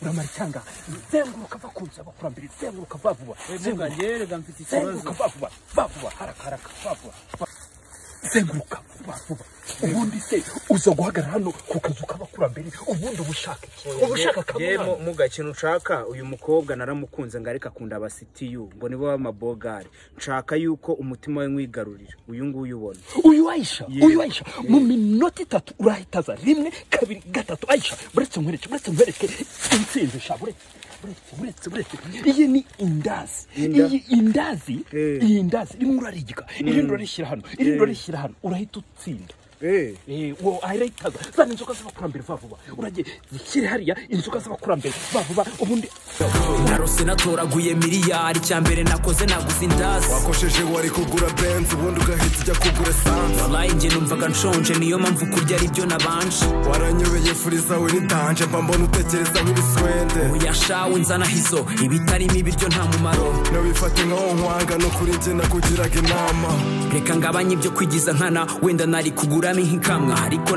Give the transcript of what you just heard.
uramara cyanga zenguruka vakunza bakurambira zenguruka vavuba zenguruka ngerega mfite ikibazo vavuba haraka vavuba zenguruka vavuba ubundi se uza guhagarara hano ku kazu k'abakurambere ubundi ubushaka kamwe mu gakino nshaka uyu mukobwa naramukunze ngareka kunda abasitiyu ngo nibo b'amabogari nshaka yuko umutima we nkwigarurira uyu nguyu ubona uyu Aisha mu minota 3 urahitaza 1 2 3 Aisha buretse nkwereke intsinzi shabure buretse iyi ni Indazi iyi Indazi rimwe urarigika irindi urishyira hano urahita utsinda wo ahiritaza zana inzoka z'abakurambere vavuba uragiye zikiri hariya inzoka z'abakurambere vavuba ubundi narose natoraguye miliyari cyambere nakoze naguze Indazi wakosheje wari kugura Benz ubundi ugahita ujya kugura Sanza wallahi nje numvaga nshonje niyo mpamvu kurya ari byo nabanje waranyobeye furiza we nitanje mba mbona utekereza nk'ibiswende uyashawe nzana hizo ibitarimo ibiryo nta mumaro no bifate nkaho nkwanga no kuri nje nakugiraga inama reka ngabanye ibyo kwigiza nkana wenda nari kugura nk'ikamwa ariko